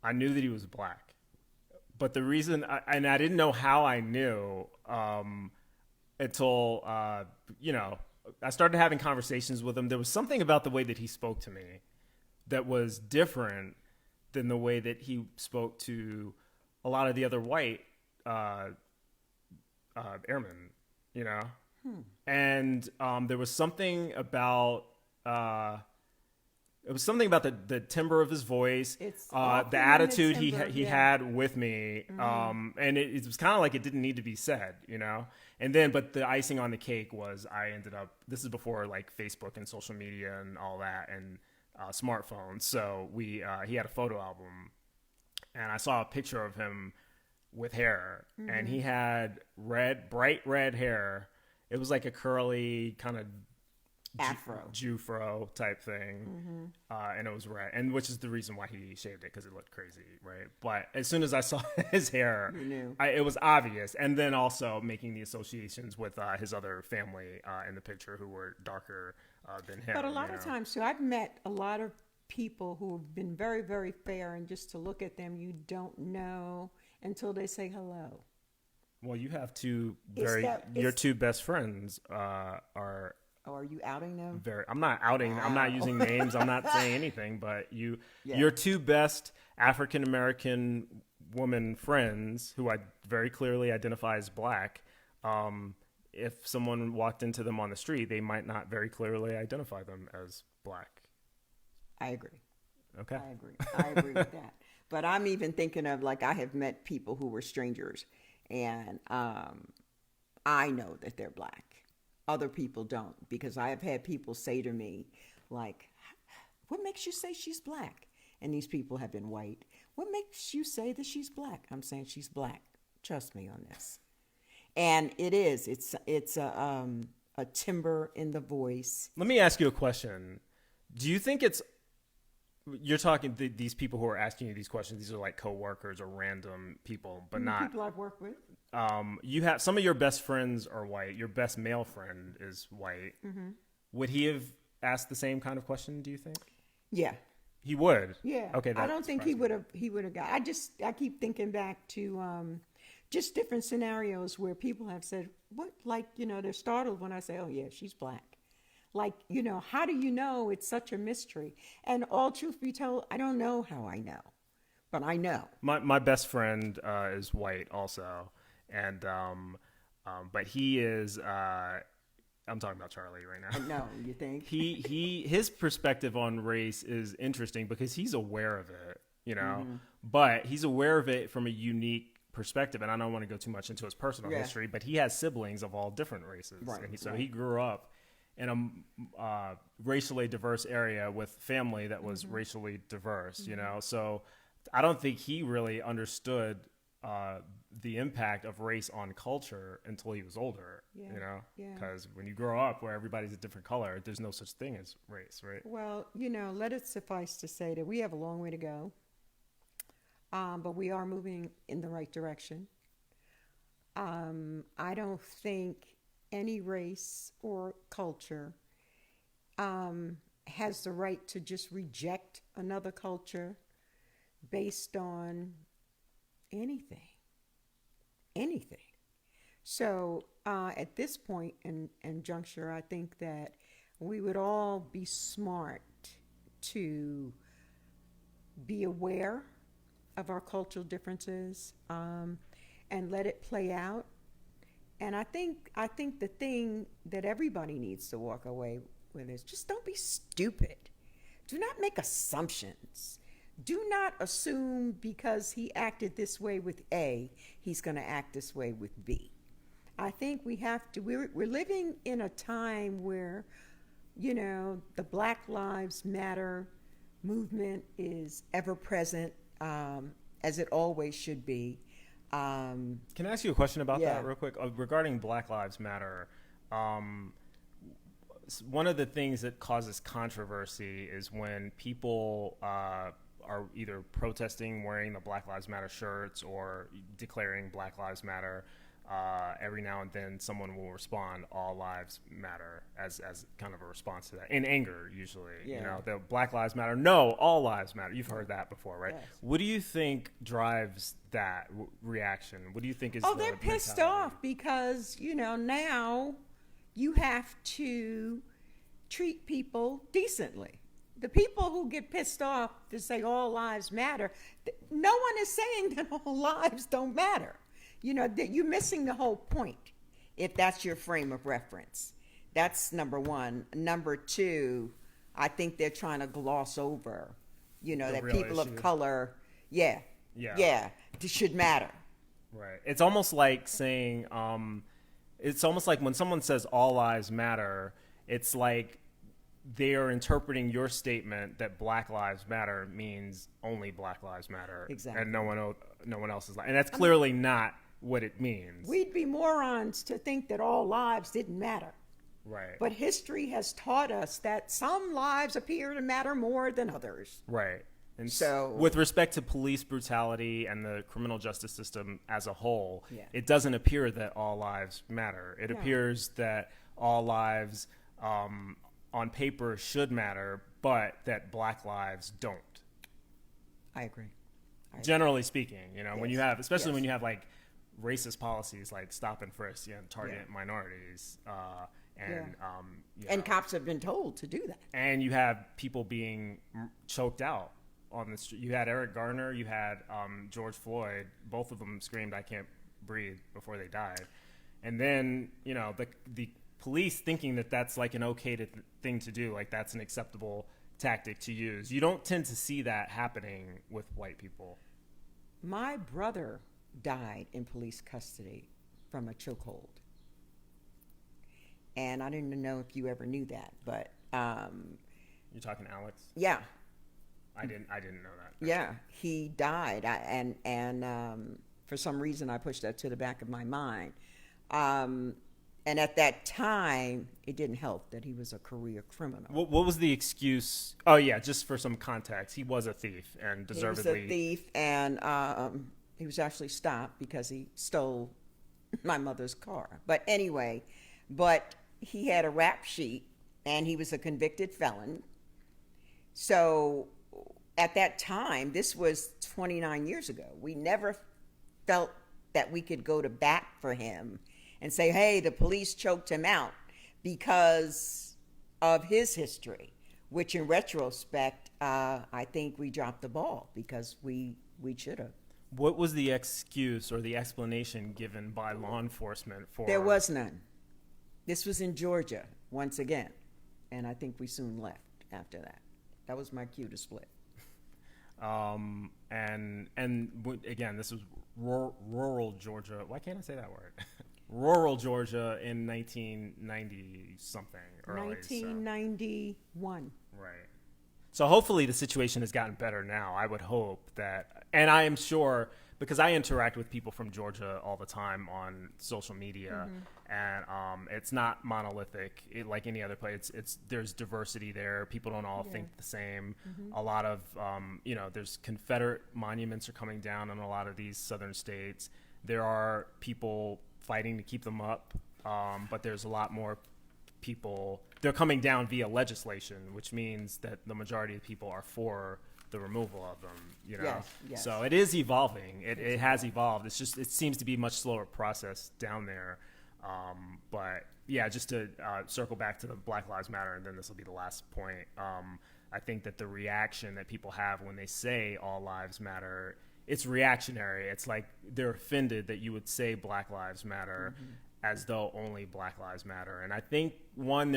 Speaker 1: I knew that he was black, but the reason, I didn't know how I knew, until, you know, I started having conversations with him. There was something about the way that he spoke to me that was different than the way that he spoke to a lot of the other white, airmen, you know? And, there was something about, it was something about the timbre of his voice,
Speaker 2: It's
Speaker 1: the
Speaker 2: often the
Speaker 1: attitude
Speaker 2: timbre,
Speaker 1: he
Speaker 2: yeah.
Speaker 1: had with me, and it was kind of like it didn't need to be said, you know. And then, but the icing on the cake was I ended up. This is before like Facebook and social media and all that, and smartphones. So he had a photo album, and I saw a picture of him with hair, and he had bright red hair. It was like a curly kind of
Speaker 3: Afro.
Speaker 1: Jufro type thing, and it was red, and which is the reason why he shaved it, because it looked crazy, right? But as soon as I saw his hair,
Speaker 3: You knew.
Speaker 1: it was obvious, and then also making the associations with his other family in the picture who were darker than him.
Speaker 2: But a lot
Speaker 1: you
Speaker 2: of
Speaker 1: know?
Speaker 2: times, too, I've met a lot of people who have been very, very fair, and just to look at them, you don't know until they say hello.
Speaker 1: Well, you have two
Speaker 2: It's
Speaker 1: your two best friends are
Speaker 2: Oh, are you outing them?
Speaker 1: very. I'm not outing. I'm not
Speaker 2: Wow.
Speaker 1: using names. I'm not saying anything. But
Speaker 2: Yeah.
Speaker 1: your two best African American woman friends, who I very clearly identify as black. If someone walked into them on the street, they might not very clearly identify them as black.
Speaker 2: I agree.
Speaker 1: Okay.
Speaker 2: I agree with that. But I'm even thinking of, like, I have met people who were strangers, and I know that they're black. Other people don't, because I have had people say to me, like, what makes you say she's black? And these people have been white. What makes you say that she's black? I'm saying she's black. Trust me on this. And it is. It's a timbre in the voice.
Speaker 1: Let me ask you a question. Do you think you're talking these people who are asking you these questions? These are like coworkers or random people, but not
Speaker 2: People I've worked with.
Speaker 1: You have some of your best friends are white. Your best male friend is white.
Speaker 2: Mm-hmm.
Speaker 1: Would he have asked the same kind of question? Do you think
Speaker 2: Yeah.
Speaker 1: he would?
Speaker 2: Yeah.
Speaker 1: Okay.
Speaker 2: I don't think he would have. He would have got. I keep thinking back to just different scenarios where people have said, "What?" Like, they're startled when I say, "Oh yeah, she's black." Like, how do you know? It's such a mystery. And all truth be told, I don't know how I know, but I know.
Speaker 1: My best friend is white also, and but he is. I'm talking about Charlie right now.
Speaker 2: No, you think?
Speaker 1: His perspective on race is interesting because he's aware of it, but he's aware of it from a unique perspective. And I don't want to go too much into his personal history, but he has siblings of all different races.
Speaker 2: Right,
Speaker 1: And so
Speaker 2: right.
Speaker 1: he grew up in a racially diverse area with family that was racially diverse, So I don't think he really understood the impact of race on culture until he was older,
Speaker 2: Yeah.
Speaker 1: because when you grow up where everybody's a different color, there's no such thing as race, right?
Speaker 2: Well, let it suffice to say that we have a long way to go, but we are moving in the right direction. I don't think any race or culture has the right to just reject another culture based on anything. So at this point and juncture, I think that we would all be smart to be aware of our cultural differences and let it play out. And I think the thing that everybody needs to walk away with is just don't be stupid. Do not make assumptions. Do not assume because he acted this way with A, he's going to act this way with B. I think we have to, we're living in a time where, the Black Lives Matter movement is ever present, as it always should be.
Speaker 1: Can I ask you a question about
Speaker 2: Yeah.
Speaker 1: that real quick? Regarding Black Lives Matter, one of the things that causes controversy is when people are either protesting wearing the Black Lives Matter shirts or declaring Black Lives Matter. Every now and then someone will respond, all lives matter, as kind of a response to that. In anger, usually.
Speaker 2: Yeah.
Speaker 1: The Black Lives Matter, no, all lives matter. You've heard that before, right?
Speaker 2: Yes.
Speaker 1: What do you think drives that reaction? What do you think is
Speaker 2: Oh,
Speaker 1: the
Speaker 2: they're pissed
Speaker 1: mentality?
Speaker 2: off because, now you have to treat people decently. The people who get pissed off to say all lives matter, no one is saying that all lives don't matter. That you're missing the whole point if that's your frame of reference. That's number one. Number two, I think they're trying to gloss over, that
Speaker 1: real
Speaker 2: people
Speaker 1: issue.
Speaker 2: of color, yeah, this should matter.
Speaker 1: Right. It's almost like saying, it's almost like when someone says all lives matter, it's like they are interpreting your statement that Black Lives Matter means only Black Lives Matter.
Speaker 2: Exactly.
Speaker 1: And no one else is like, and that's clearly not what it means.
Speaker 2: We'd be morons to think that all lives didn't matter.
Speaker 1: Right.
Speaker 2: But history has taught us that some lives appear to matter more than others.
Speaker 1: Right. And
Speaker 2: So-
Speaker 1: with respect to police brutality and the criminal justice system as a whole,
Speaker 2: Yeah.
Speaker 1: it doesn't appear that all lives matter. It
Speaker 2: No.
Speaker 1: appears that all lives on paper should matter, but that Black lives don't.
Speaker 3: I agree.
Speaker 1: Generally speaking, you know, when you
Speaker 3: Yes.
Speaker 1: have, especially
Speaker 3: Yes.
Speaker 1: when you have like racist policies like stop and frisk, you know, target minorities, and you
Speaker 3: And
Speaker 1: know,
Speaker 3: cops have been told to do that.
Speaker 1: and you have people being choked out on the street. You had Eric Garner, you had George Floyd. Both of them screamed, "I can't breathe" before they died. And then, you know, the police thinking that that's like an okay thing to do, like that's an acceptable tactic to use. You don't tend to see that happening with white people.
Speaker 3: My brother died in police custody from a chokehold. And I didn't know if you ever knew that, but
Speaker 1: You're talking Alex?
Speaker 3: yeah,
Speaker 1: I didn't know that.
Speaker 3: yeah, he died. And for some reason, I pushed that to the back of my mind. And at that time, it didn't help that he was a career criminal.
Speaker 1: What was the excuse? Oh yeah, just for some context, he was a thief and deservedly.
Speaker 3: He was a thief, and he was actually stopped because he stole my mother's car. But anyway, he had a rap sheet, and he was a convicted felon. So at that time, this was 29 years ago, we never felt that we could go to bat for him and say, hey, the police choked him out because of his history, which in retrospect, I think we dropped the ball because we should have.
Speaker 1: What was the excuse or the explanation given by law enforcement for?
Speaker 3: There was none. This was in Georgia, once again, and I think we soon left after that. That was my cue to split.
Speaker 1: Again, this was rural Georgia. Why can't I say that word? Rural Georgia in 1990 something. Early,
Speaker 3: 1991.
Speaker 1: So. Right. So hopefully the situation has gotten better now. I would hope that, and I am sure because I interact with people from Georgia all the time on social media, and it's not monolithic like any other place. There's diversity there. People don't all think the same. A lot of there's Confederate monuments are coming down in a lot of these southern states. There are people fighting to keep them up, but there's a lot more people. They're coming down via legislation, which means that the majority of people are for the removal of them, you know.
Speaker 3: Yes.
Speaker 1: So it is evolving. It has evolved. It's just it seems to be a much slower process down there. But yeah, just to circle back to the Black Lives Matter, and then this will be the last point. I think that the reaction that people have when they say all lives matter, it's reactionary. It's like they're offended that you would say Black Lives Matter as though only Black Lives Matter. And I think one,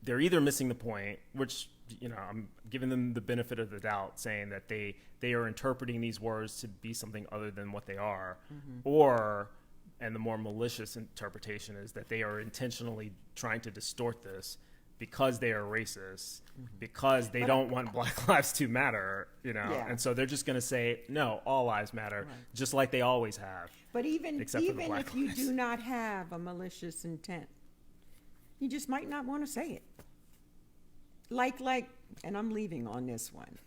Speaker 1: they're either missing the point, which, you know, I'm giving them the benefit of the doubt, saying that they are interpreting these words to be something other than what they are, or, and the more malicious interpretation is that they are intentionally trying to distort this because they are racist, because they don't want Black lives to matter, you know,
Speaker 3: Yeah.
Speaker 1: and so they're just going to say, no, all lives matter, just like they always have.
Speaker 3: But even
Speaker 1: Except for the
Speaker 3: even
Speaker 1: Black
Speaker 3: if you
Speaker 1: lives.
Speaker 3: do not have a malicious intent, you just might not want to say it. Like, and I'm leaving on this one.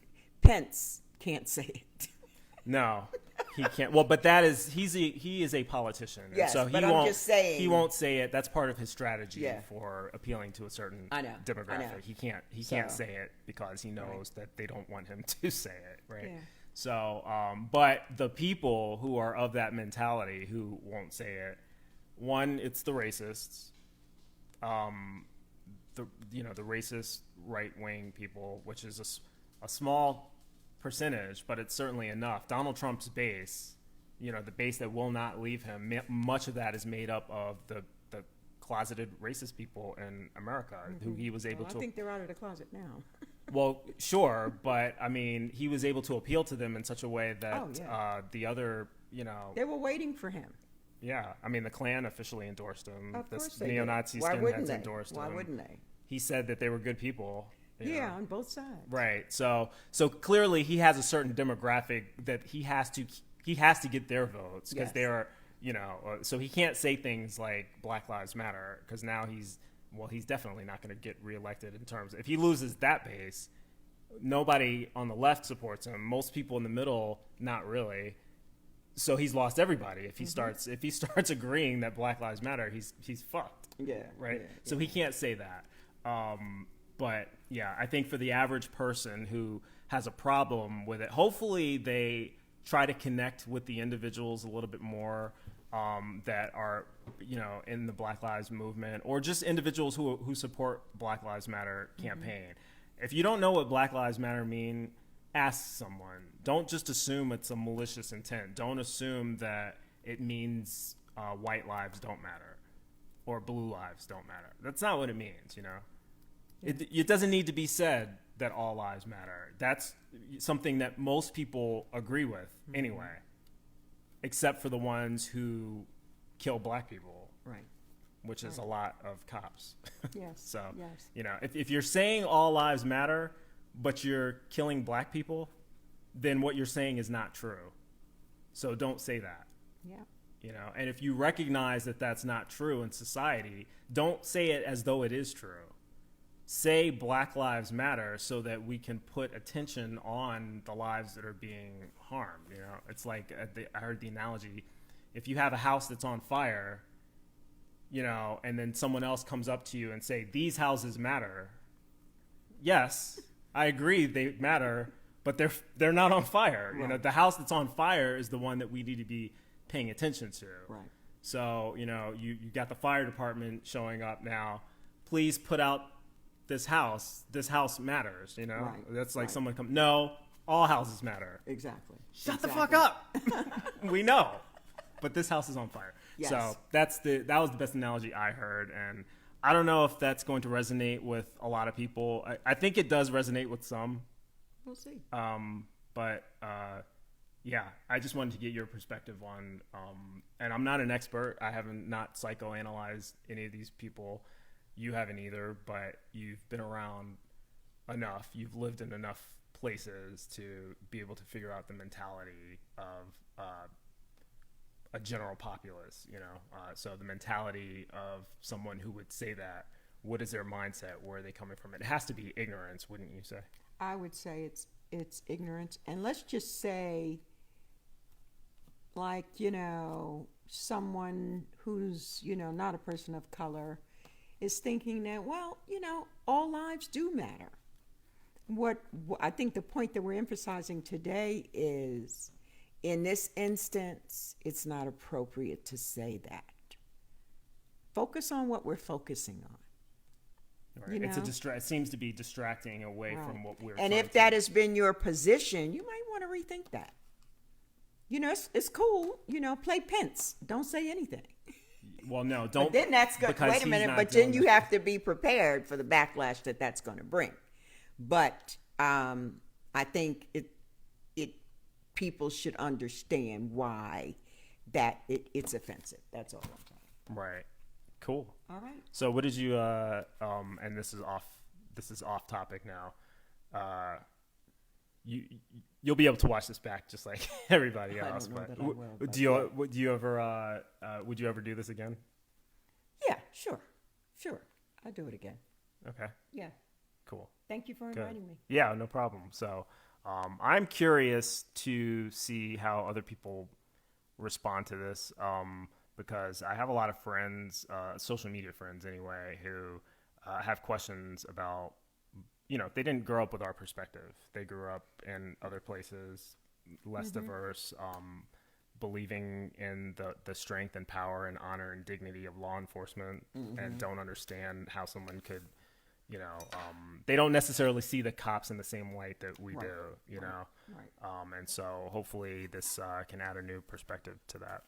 Speaker 3: Pence can't say it.
Speaker 1: No, he can't. Well, but that is he is a politician. and
Speaker 3: Yes,
Speaker 1: so he
Speaker 3: but I'm
Speaker 1: won't,
Speaker 3: just saying-
Speaker 1: he won't say it. That's part of his strategy
Speaker 3: Yeah.
Speaker 1: for appealing to a certain
Speaker 3: I know.
Speaker 1: demographic. He can't say it because he knows that they don't want him to say it, right?
Speaker 2: Yeah.
Speaker 1: So, but the people who are of that mentality who won't say it, one, it's the racists, the racist right wing people, which is a small percentage, but it's certainly enough. Donald Trump's base, the base that will not leave him, much of that is made up of the closeted racist people in America who he was able
Speaker 2: Well,
Speaker 1: to.
Speaker 2: I think they're out of the closet now.
Speaker 1: Well, sure, but I mean, he was able to appeal to them in such a way that
Speaker 2: Oh, yeah.
Speaker 1: the other,
Speaker 2: They were waiting for him.
Speaker 1: yeah, I mean, the Klan officially endorsed him.
Speaker 2: Of
Speaker 1: The
Speaker 2: course they
Speaker 1: neo-Nazi
Speaker 3: did. Why wouldn't
Speaker 1: skinheads
Speaker 3: they?
Speaker 1: endorsed
Speaker 3: Why
Speaker 1: him.
Speaker 3: wouldn't they?
Speaker 1: He said that they were good people. you
Speaker 2: Yeah,
Speaker 1: know.
Speaker 2: on both sides.
Speaker 1: Right. So clearly he has a certain demographic that he has to get their votes because
Speaker 3: Yes.
Speaker 1: they are, so he can't say things like Black Lives Matter because now he's definitely not going to get reelected in terms if he loses that base. Nobody on the left supports him. Most people in the middle, not really. So he's lost everybody. If he starts agreeing that Black Lives Matter, he's fucked.
Speaker 3: Yeah.
Speaker 1: Right.
Speaker 3: yeah,
Speaker 1: So he can't say that. But yeah, I think for the average person who has a problem with it, hopefully they try to connect with the individuals a little bit more that are, in the Black Lives Movement, or just individuals who support Black Lives Matter campaign. If you don't know what Black Lives Matter mean, ask someone. Don't just assume it's a malicious intent. Don't assume that it means white lives don't matter or blue lives don't matter. That's not what it means, It doesn't need to be said that all lives matter. That's something that most people agree with anyway, except for the ones who kill black people,
Speaker 3: Right.
Speaker 1: which is a lot of cops.
Speaker 2: Yes.
Speaker 1: So,
Speaker 2: yes.
Speaker 1: if you're saying all lives matter, but you're killing black people, then what you're saying is not true. So don't say that.
Speaker 2: Yeah.
Speaker 1: And if you recognize that that's not true in society, don't say it as though it is true. Say Black Lives Matter so that we can put attention on the lives that are being harmed. It's like I heard the analogy: if you have a house that's on fire, and then someone else comes up to you and say, "These houses matter." Yes, I agree they matter, but they're not on fire.
Speaker 3: Right.
Speaker 1: The house that's on fire is the one that we need to be paying attention to.
Speaker 3: Right.
Speaker 1: So, you got the fire department showing up now. Please put out this house. This house matters,
Speaker 3: Right.
Speaker 1: That's like
Speaker 3: Right.
Speaker 1: someone come, no, all houses matter.
Speaker 3: Exactly.
Speaker 1: Shut the
Speaker 3: Exactly.
Speaker 1: fuck up. We know. But this house is on fire.
Speaker 3: Yes.
Speaker 1: So that was the best analogy I heard. And I don't know if that's going to resonate with a lot of people. I think it does resonate with some.
Speaker 3: We'll see.
Speaker 1: But yeah, I just wanted to get your perspective on, and I'm not an expert. I haven't not psychoanalyzed any of these people. You haven't either, but you've been around enough. You've lived in enough places to be able to figure out the mentality of a general populace, so the mentality of someone who would say that. What is their mindset? Where are they coming from? It has to be ignorance, wouldn't you say?
Speaker 2: I would say it's ignorance, and let's just say, like, someone who's not a person of color is thinking that, well, all lives do matter. What I think the point that we're emphasizing today is, in this instance, it's not appropriate to say that. Focus on what we're focusing on.
Speaker 1: Right. It seems to be distracting away
Speaker 2: Right.
Speaker 1: from what we're.
Speaker 3: And
Speaker 1: trying
Speaker 3: if
Speaker 1: to-
Speaker 3: that has been your position, you might want to rethink that. It's cool. Play Pence. Don't say anything.
Speaker 1: well, no, don't.
Speaker 3: But then that's good.
Speaker 1: because
Speaker 3: Wait a
Speaker 1: he's
Speaker 3: minute.
Speaker 1: not
Speaker 3: But then
Speaker 1: doing
Speaker 3: you
Speaker 1: that.
Speaker 3: have to be prepared for the backlash that's going to bring. But I think it people should understand why it's offensive. That's all I'm saying.
Speaker 1: Right. Cool.
Speaker 2: All right.
Speaker 1: So, what did you? And this is off topic now. You'll be able to watch this back just like everybody
Speaker 3: I don't
Speaker 1: else.
Speaker 3: know
Speaker 1: But
Speaker 3: that I will, but
Speaker 1: do you? Would you ever? Would you ever do this again?
Speaker 3: Yeah, sure. I'll do it again.
Speaker 1: Okay.
Speaker 2: Yeah.
Speaker 1: Cool.
Speaker 2: Thank you for
Speaker 1: Good.
Speaker 2: inviting me.
Speaker 1: Yeah, no problem. So, I'm curious to see how other people respond to this, because I have a lot of friends, social media friends anyway, who have questions about, they didn't grow up with our perspective. They grew up in other places, less diverse, believing in the strength and power and honor and dignity of law enforcement, and don't understand how someone could, they don't necessarily see the cops in the same light that we
Speaker 3: Right.
Speaker 1: do,
Speaker 3: Right.
Speaker 1: And so hopefully this can add a new perspective to that.